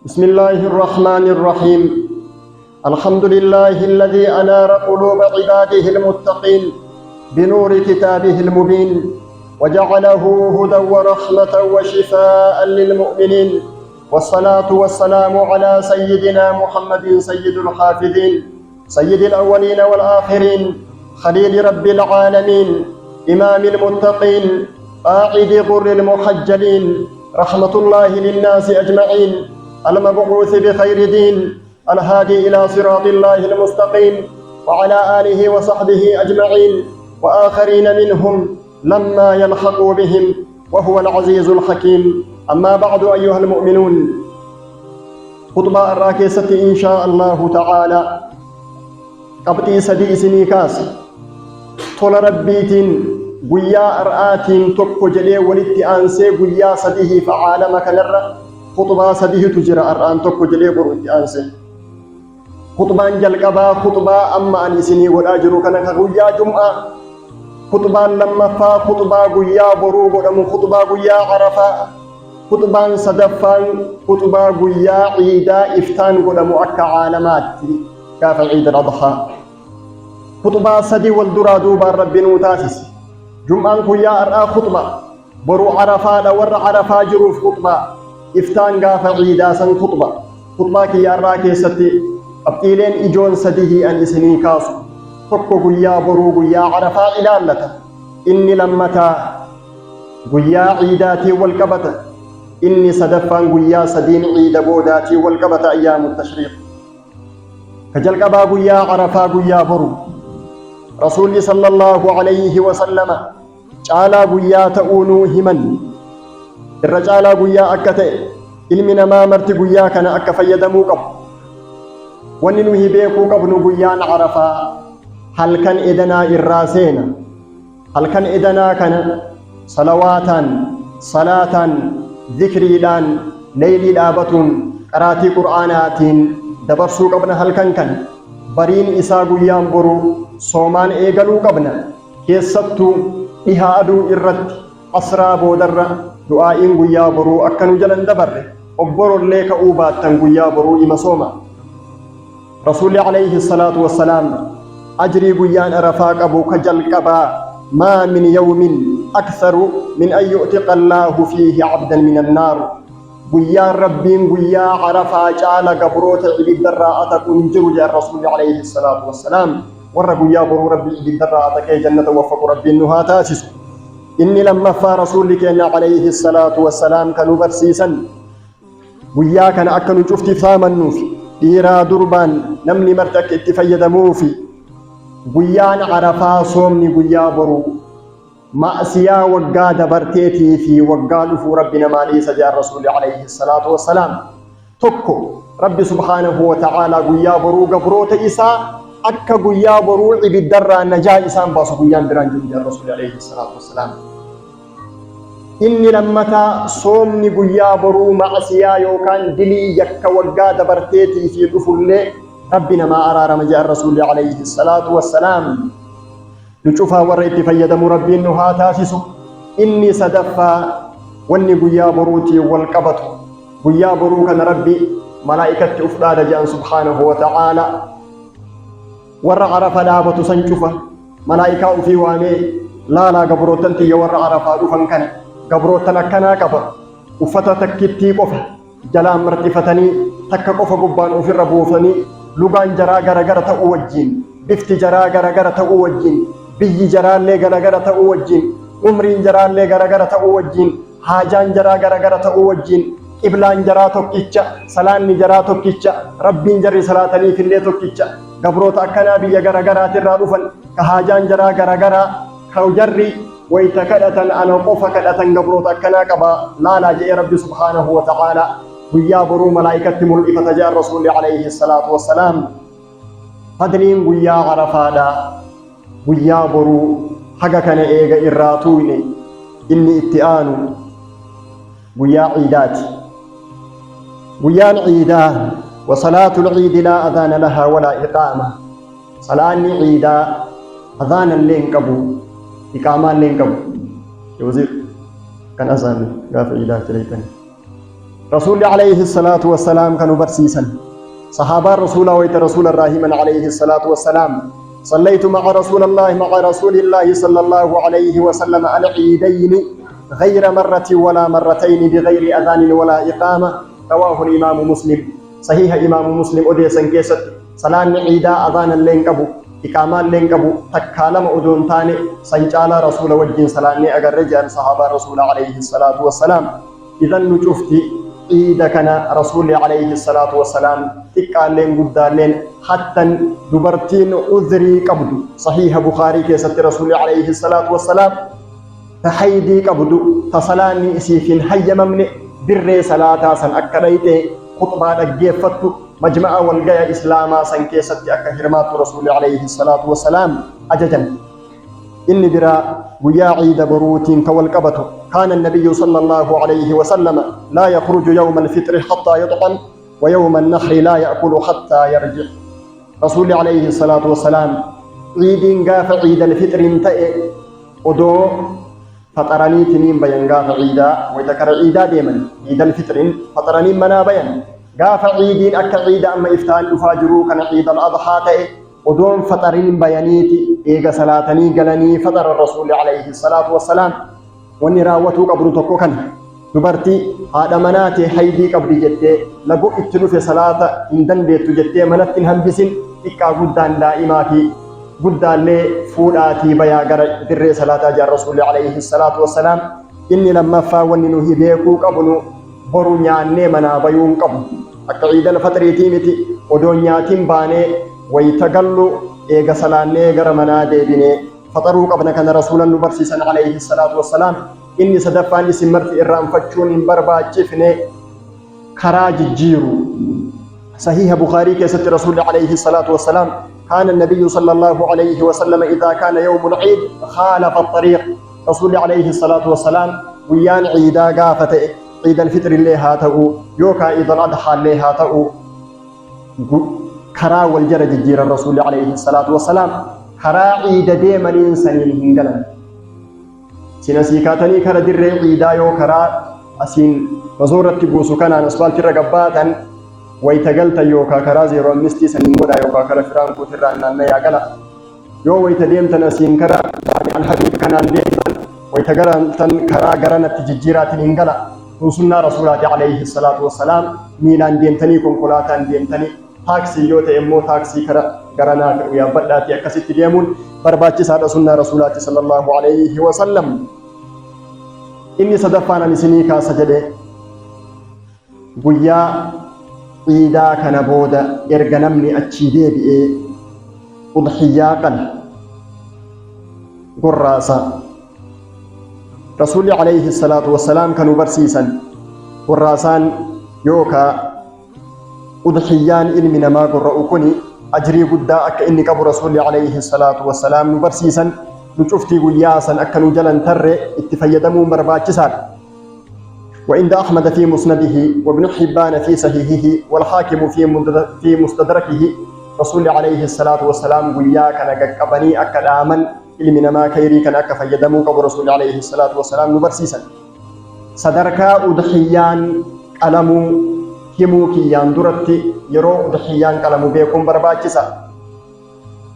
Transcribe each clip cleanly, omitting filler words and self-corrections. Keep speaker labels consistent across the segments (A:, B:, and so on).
A: بسم الله الرحمن الرحيم. الحمد لله الذي أنار قلوب عباده المتقين بنور كتابه المبين، وجعله هدى ورحمة وشفاء للمؤمنين، والصلاة والسلام على سيدنا محمد سيد الحافظين، سيد الأولين والآخرين، خليل رب العالمين، إمام المتقين، قائد غر المحجلين، رحمة الله للناس أجمعين، المبعوث بخير دين، الهادي إلى صراط الله المستقيم، وعلى آله وصحبه أجمعين وآخرين منهم لما يلحقوا بهم، وهو العزيز الحكيم. أما بعد أيها المؤمنون، خطبة الراكسة إن شاء الله تعالى قبطي سدي سنيكاس طول ربيتين قيا أرآتين تقو جلي ولدت أنسي قيا سديه فعالمك نرى خطبة سديه تجرى أرآن تقو جلي ولدت أنسي خطبة جلقبا خطبة أما أن سني والأجر كانك قيا جمعة خطبة لما فا خطبة قيا بروغ ولم خطبة قيا عرفة خطبة صدفان خطبة قيا عيدا إفتان ولم أكا عالمات كاف عيد الأضحى خطبة سدي والدرا دوبا رب نوتاسس جمعان قيا أرآ خطبة برو عرفة ور عرفة جروف خطبة إفتان كاف عيدا سن خطبة كي أرآ كيستي أبتيلين إجون سديه أن إسني كاسو tokko guyyaa boruu guyyaa carafaa ilaallata. Inni lammataa guyyaa ciidaatii wal qabata. Inni sadaffaan guyyaa sadiin ciida boodaatii wal qabata ayyaamu tashriiq. Ka jalqabaa guyyaa carafaa guyyaa boruu rasuulli sallallahu alayhi wa sallama caalaa guyyaa ta'uunuu himan. Irra caalaa guyyaa akka ta'e ilmi namaa marti guyyaa kana akka fayyadamuu qabu. Wanni nuyi beekuu qabnu guyyaan carafaa halkan edanaa irraa seena. Halkan edanaa kana salawaataan, salaataan, dhikriidhaan, leylii dhaabatuun, qaraatii qur'aanaatiin dabarsuu qabna. Halkan kan bariin isaa guyyaan boruu soomaan eegaluu qabna. Keessattuu dhiha aduu irratti asraa boodarra du'aa'iin guyyaa boruu akka nu jalan dabarre obborollee ka'uu baattan guyyaa boruu ima sooma. Rasuulli alayhi salaatu wassalaam أجري قيان أرفاق أبوك جلقبا ما من يوم أكثر من أن يؤتق الله فيه عبدا من النار. قيان ربين قيان عرفا جعل قبروت عبد الراءة كنجر جاء الرسول عليه الصلاة والسلام ور قيان برو ربي عبد الراءة كي جنة وفق ربي النها تاسس. إني لما فا رسولك عليه الصلاة والسلام كانوا برسيسا قيان كان أكن شفت ثاما نوفي إيرا دربان نمني مرتك اتفيد موفي. Guyyaan carafaa soomni guyyaa boruu ma'asiyaa waggaa dabarteetii fi waggaa dhufuu rabbi namaa dhiisa jaa rasuulli alayhi salaatu wassalaam. Tokko rabbi subhaanahu wa ta'aalaa guyyaa boruu gabroota isaa akka guyyaa boruu ibiddarraa najaa isaan baasu guyyaan biraan jiru jaa rasuulli alayhi salaatu wassalaam. Inni lammataa soomni guyyaa boruu ma'asiyaa yookaan dilii yakka waggaa dabarteetii fi dhufullee ربنا ما أرى رمجاء الرسول عليه الصلاة والسلام نشوفها ورأيت فيدم ربي إنها تاسس. إني صدفا واني قيا بروتي والقبط قيا بروكا ربي ملائكة أفراد جان سبحانه وتعالى ورع عرف لابة سنشوفة ملائكة في وامي لا قبروتنتي ورع عرف أفن كان قبروتنا كنا كبر وفتتك كتي قفة جلام مرتفتني تك قفة قبان وفي الربوفني lugaan jaraa garagara ta'uu wajjin, bifti jaraa garagara ta'uu wajjin, biyyi jaraallee garagara ta'uu wajjin, umriin jaraallee garagara ta'uu wajjin, haajaan jaraa garagara ta'uu wajjin, qiblaan jaraa tokkicha, salaanni jaraa tokkicha, rabbiin jarri salaataniifillee tokkicha. Gabroota akkanaa biyya garagaraatiirraa dhufan ka haajaan jaraa garagaraa ka jarri wayita kadhatan ana qofa kadhatan gabroota akkanaa qaba laalaa jedhee rabbi subhaanahu wa ta'aalaa guyyaa boruu malaa'ikatti mul'ifata jaa rasuulli alayhi salaatu wassalaam. Fadliin guyyaa carafaadha. Guyyaa boruu haga kana eega irraa tuuyne inni itti aanu guyyaa ciidaati. Guyyaan ciidaa wa salaatul ciidi laa adhaana lahaa walaa iqaama. Salaanni ciidaa adhaana illee hin qabu, iqaamaa illee hin qabu. Yawziir kan azaanu gaafa ciidaa jireeytani. رسول عليه الصلاة والسلام كانوا برسيسا صحابة رسول ويت رسول الراهما عليه الصلاة والسلام صليت مع رسول الله صلى الله عليه وسلم العيدين غير مرة ولا مرتين بغير أذان ولا إقامة رواه الإمام مسلم صحيح إمام مسلم أديسا كيست صلاة عيدا أذان اللين كبو إقامة اللين كبو تكالم أدون تاني سنجال رسول وجين صلاة أجر رجال صحابة رسول عليه الصلاة والسلام إذا نشوفتي عيدا كان رسول عليه الصلاة والسلام تكالين قدالين حتى دبرتين أذري قبض صحيح بخاري كيست رسول عليه الصلاة والسلام تحيدي قبض تصلاني إسيفين حي ممنئ بر صلاة سن أكريت خطبة الجيفت مجمع والجاء إسلاما سن كيست أكهرمات رسول عليه الصلاة والسلام أججا إن برا ويا عيد بروتين كوالقبته كان النبي صلى الله عليه وسلم لا يخرج يوم الفطر حتى يطعم ويوم النحر لا يأكل حتى يرجع رسول عليه الصلاة والسلام عيد قاف عيد الفطر انتئ ودو فطراني تنين بيان قاف عيدا ويتكر عيدا ديما عيد الفطر فطراني منا بيان قاف عيدين أكا عيدا أما إفتان يفاجروا كان عيد الأضحى تئ ودون فطرين بيانيتي إيغا صلاتني قلني فطر الرسول عليه الصلاة والسلام واني راوتو قبر تكو كان دبرتي هذا مناتي حيدي قبر جتة لقو اتنو في صلاة اندن بيتو جتة منتن هنبسن إكا قدان دائماتي قدان لي فولاتي بيا قرر در صلاة جار الرسول عليه الصلاة والسلام إني لما فاوني نهي بيكو قبنو برو نياني منا بيون قبن أكا عيد الفطر يتيمتي ودون ياتين باني ويتقلوا إيغا سلاني غرمنا ديبيني فطروا قبنا كان رسولا نبرسيسا عليه الصلاة والسلام إني صدفاني سمرت إرام فتشون بربا جفني خراج الجيرو صحيح بخاري كيست رسول عليه الصلاة والسلام كان النبي صلى الله عليه وسلم إذا كان يوم العيد خالف الطريق رسول عليه الصلاة والسلام ويان عيدا قافة عيد الفطر اللي هاتأو يوكا عيد الأضحى اللي هاتأو كرا والجرج الجير الرسول عليه الصلاة والسلام كرا عيد ديمانين سنين هنگلن سينسيكاتني كرا در عيدا يو كرا أسين نزورة بوسو كان نسبال ترى قباتا ويتقلت يوكا كرا زيرو مستي سنين ودا يوكا كرا فرانكو ترى أننا يقلا يو ويتديم تنسين كرا الحبيب كان ديمتن ويتقلن كرا قرانة تججيرات هنگلا وسنة رسولات عليه الصلاة والسلام ميلان ديمتني كنقلاتان ديمتني تاكسي يوتا إمو تاكسي كرا غرانا ويا بداتي أكسيت ديمون برباتي سادة سنة رسولاتي صلى الله عليه وسلم إني صدفانا لسنيكا سجده بويا عيدا كان بودا إرغنمني أتشيدي بإيه أضحيا قل قراسا رسول عليه الصلاة والسلام كانوا برسيسا قراسان يوكا أضحيان إلمي نما قرأكني أجري قدا أكا إني قبر رسول عليه الصلاة والسلام نبرسيسا نشوفتي قياسا أكا نجلن تر اتفيدمو مرباكسان وعند أحمد في مسنده وابن حبان في صحيحه والحاكم في مستدركه رسول عليه الصلاة والسلام قيا كان قبني أكا الآمن إلمي نما كيري كان أكا فيدمو قبر رسول عليه الصلاة والسلام نبرسيسا صدركا أضحيان ألمو himuu kiyyaan duratti yeroo udhiyaan qalamu beekuun barbaachisa.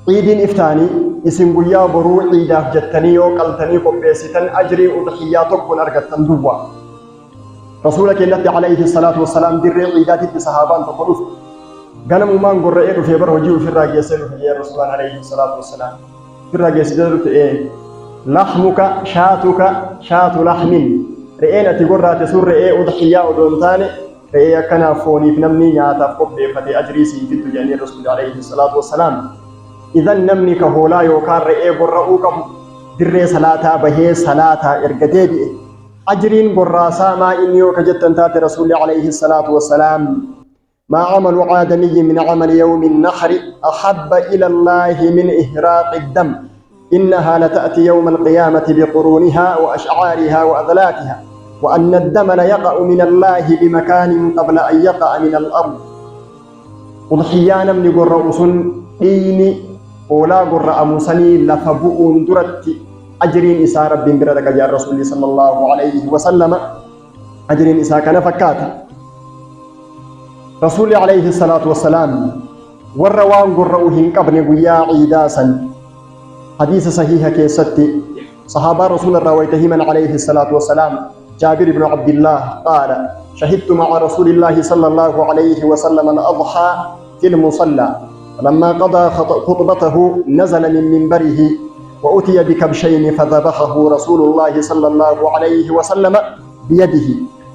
A: Ciidiin iftaanii isin guyyaa boruu ciidaaf jettanii yoo qaltanii qopheessitan ajrii udhiyaa tokkoon argattan duwwa. Rasuula keenyatti alayhi salaatu wassalaam dirree ciidaatitti sahaabaan tokko dhufe. Ganamumaan gorra'ee dhufee bara hojii ofirraa geessee dhufe yaa rasuulaan alayhi salaatu wassalaam. Ofirraa geessitee dhufte laxmuka shaatu laxmin. Re'een ati gorraate sun re'ee udhiyaa odoon taane re'ee akkanaaf fooniif namni nyaataaf qopheeffate ajrii siifittu jedhanii rasuulli alayhi salaatu wassalaam. Idan namni ka hoolaa yookaan re'ee gorra'uu qabu dirree salaataa bahee salaataa erga deebi'e ajriin gorraasaa maa inni yoo ka jettan taate rasuulli alayhi salaatu wassalaam. ما عمل آدمي من عمل يوم النحر أحب إلى الله من إهراق الدم إنها لتأتي يوم القيامة بقرونها وأشعارها وأذلاتها وأن الدم ليقع من الله بمكان قبل أن يقع من الأرض. وضحيانا من قرأس إيني ولا قرأ مسني لفبؤ درت أجرين إساء رب بردك جاء الرسول صلى الله عليه وسلم أجرين إساء كان فكاتا رسول عليه الصلاة والسلام والروان قرؤهن قبل قيا عيداسا حديث صحيح كيستي صحابة رسول الرويته من عليه الصلاة والسلام جابر بن عبد الله قال شهدت مع رسول الله صلى الله عليه وسلم الأضحى في المصلى لما قضى خطبته نزل من منبره وأتي بكبشين فذبحه رسول الله صلى الله عليه وسلم بيده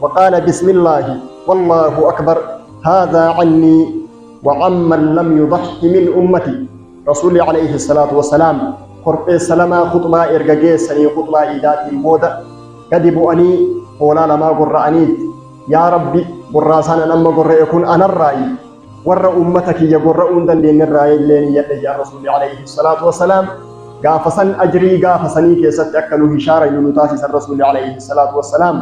A: وقال بسم الله والله أكبر هذا عني وعمن لم يضحي من أمتي. رسول عليه الصلاة والسلام قرب السلام خطبة إرقاقيسني خطبة إيدات بودة كذبوا أني ولا لما قرأني يا ربي قراسانا لما قرأ يكون أنا الرأي ور أمتك يقرؤون دلين الرأي اللين يدي رسول عليه الصلاة والسلام قافصا أجري قافصني كيست أكلوا هشارة ينتاسس الرسول عليه الصلاة والسلام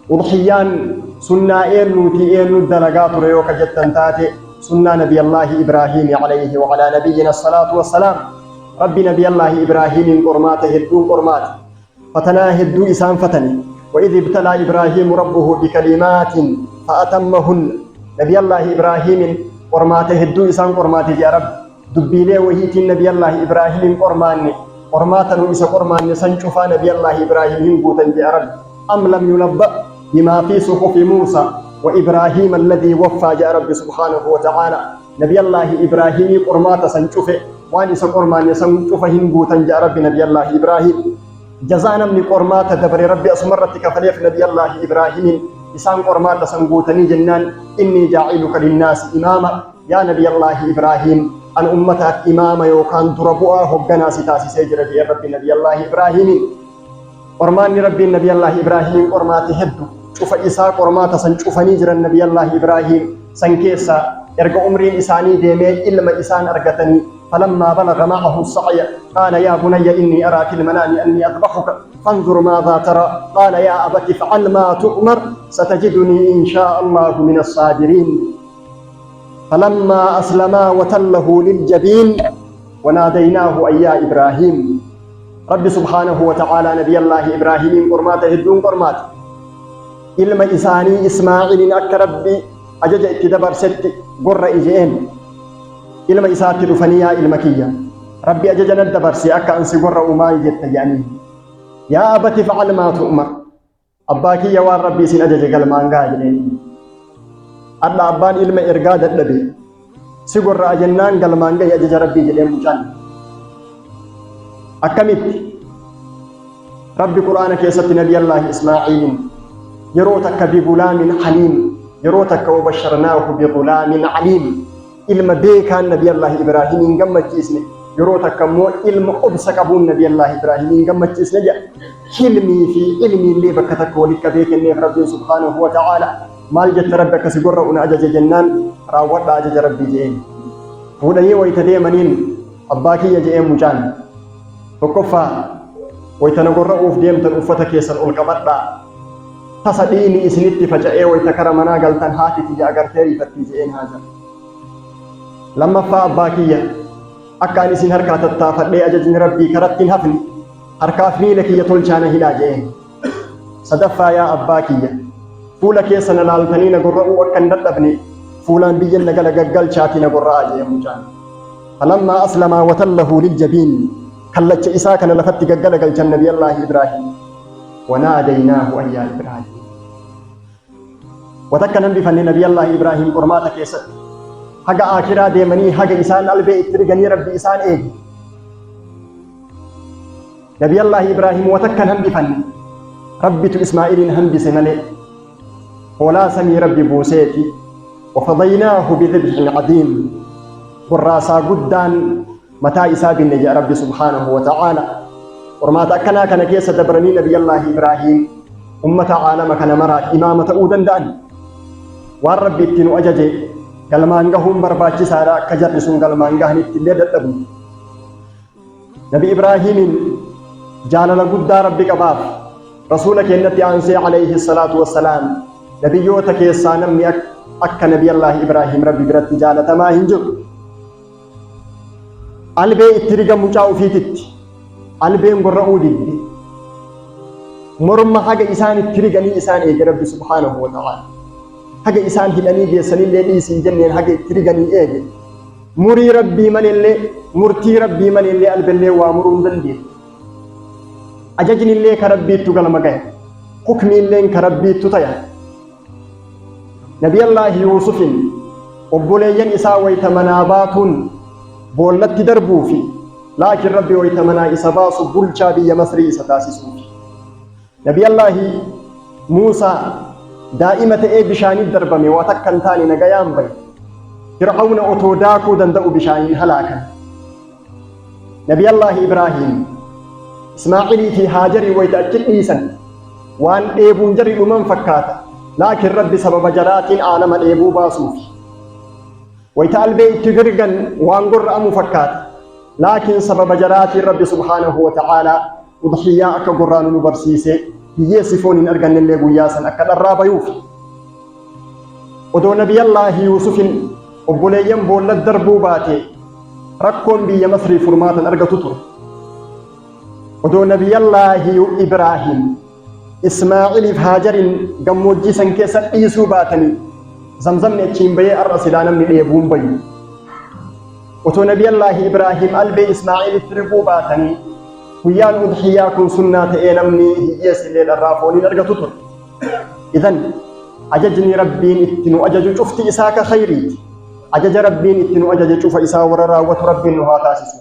A: وضحيان سنة إيرنوتي إيرنو الدلقات ريوك جتن تاتي سنة نبي الله إبراهيم عليه وعلى نبينا الصلاة والسلام ربي نبي الله إبراهيم قرمات هدو قرمات فتنا هدو إسان فتني وإذ ابتلى إبراهيم ربه بكلمات فأتمهن نبي الله إبراهيم قرمات هدو إسان قرمات يا رب دبيلي وهيتي نبي الله إبراهيم قرماني قرماتنو إسا قرماني سنشوفا نبي الله إبراهيم قوتا يا رب أم لم ينبأ بما في صحف موسى وإبراهيم الذي وفى جاء رب سبحانه وتعالى نبي الله إبراهيم قرمات سنشوفه وان إسا قرماني سنشوفه قوتا جاء رب نبي الله إبراهيم جزانا من قرمات دبر ربي أسمرتك فليف نبي الله إبراهيم إسان قرمات سنقوتني جنان إني جاعلك للناس إماما يا نبي الله إبراهيم أن أمتك إماما يوكان دربوا هقنا ستاسي سيجر في ربي نبي الله إبراهيم قرمان ربي نبي الله إبراهيم قرمات هدو شوف إسا قرمات سنشوفني جر النبي الله إبراهيم سنكيسا يرجع عمرين إساني ديمي إلما إسان أرقتني فلما بلغ معه السعي قال يا بني إني أرى في المنام أني أذبحك فانظر ماذا ترى قال يا أبت افعل ما تؤمر ستجدني إن شاء الله من الصابرين فلما أسلما وتله للجبين وناديناه أي يا إبراهيم رب سبحانه وتعالى نبي الله إبراهيم قرمات هدون قرمات إلما إساني إسماعيل أك ربي أجج اتدبر ست قر إجئين إلما إساتي دفنيا إلمكية ربي أججنا الدبر سيأكا أنسي قر أماي جت يعني يا أبت فعل ما تؤمر أباكي يوان ربي سين أجج قلمان قاجلين أدى أبان إلما إرقاد النبي سيقر أجنان قلمان قاي أجج ربي جلين مجان أكمت ربي قرآن كيست نبي الله إسماعيل يروتك بغلام حليم يروتك وبشرناه بغلام عليم إلما بيكان نبي الله إبراهيم قمت جيسني يروتك مو إلما أبسك أبون نبي الله إبراهيم قمت جيسني حلمي في علمي اللي بكتك ولك بيك النيف ربي سبحانه وتعالى مال جت ربك سيقر أجج جنان راوات أجج ربي جين فولي ويتدي منين أباكي يجئين مجان وكفا ويتنقر أوف ديمت الأفتك يسر القبطة تصديني إسنت فجأة ويتكرمنا قلتن هاتي تجا أغرتيري فتيجئين هذا لما فا أباكية أكاني سن هركات التافر لي أججن ربي كرتين هفني هركافني لك يطلجان هلاجين صدفا يا أباكية فولك يسن لالتنين قرأوا وكان ردبني فولان بيجن نقل قل شاتين قرأ جيه مجان فلما أسلم وتله للجبين كلت إساكا لفتك قلق الجنة الله إبراهيم وناديناه أي يا إبراهيم وتكنا بفن نبي الله إبراهيم قرماتك يسد حقا آخرا ديمني حقا إسان ألبي اترقني ربي إسان إيه نبي الله إبراهيم وتكنا بفن ربي إسماعيل هم بسنالي ولا سمي ربي بوسيتي وفضيناه بذبح عظيم والراسا قدان متى إساب النجا ربي سبحانه وتعالى ورما تأكنا كان كيس دبرني نبي الله إبراهيم أمة عالم كان مرات إمامة أودن دان والرب اتنو أججي قلمانقهم برباچي سارا كجرسون قلمانقهن اتلي دتبو نبي إبراهيم جالل قد ربي قباف رسولك النتي أنسي عليه الصلاة والسلام نبي يوتك يسانمني أكا نبي الله إبراهيم ربي برد جالة ما هنجو ألبي اترقى مجاو فيتت ألبي انقرأو دي مرمى حاجة إسان اترقني إسان إيجا ربي سبحانه وتعالى haga isaan hidhanii geessanillee dhiisii jenneen haga itti riganii eege murii rabbii malillee murtii rabbii malillee alballee waa muruu hin dandeenye ajajnillee ka rabbiittu galma gaya hukmiilleen ka rabbiittu taya nabiyallaahi yuusufin obboleeyyan isaa wayta manaa baatuun boollatti darbuufi laakiin rabbi wayta manaa isa baasu bulchaa biyya masrii isa taasisuufi nabiyallaahi muusaa daa'ima ta'ee bishaaniif darbame waa takka hin taane nagayaan baye fir'auna otoo daakuu danda'u bishaaniin halaakan nabiyallaahi ibraahiim ismaa'ilii fi haajarii wayta achi dhiisan waan dheebuun jari dhuman fakkaata laakiin rabbi sababa jaraatiin aalama dheebuu baasuufi wayta albee itti girgan waan gorra'amu fakkaata laakiin sababa jaraatiin rabbi subhaanahu wa ta'aalaa udhiyyaa akka gorraanu nu barsiise hiyyeessi foon hin argannellee guyyaa san akka dharraa bayuufi odoo nabiyallaahi yuusufin obboleeyyan boolla darbuu baate rakkoon biyya masrii furmaatan argatu ture odoo nabiyallaahi ibraahiim ismaa'iliif haajarin gammoojjii san keessa dhiisuu baatanii zamzamni achiin bayee arra silaa namni dheebuun bayu otoo nabiyallaahi ibraahiim albee ismaa'ilitti ribuu baatanii guyyaan udhiyyaa kun sunnaa ta'ee namni hiyyeessillee dharraa fooniin argatu ture idan ajajni rabbiin itti nu ajaju cufti isaa ka khayriiti ajaja rabbiin itti nu ajaje cufa isaa warra raawwatu rabbiin nu haa taasisu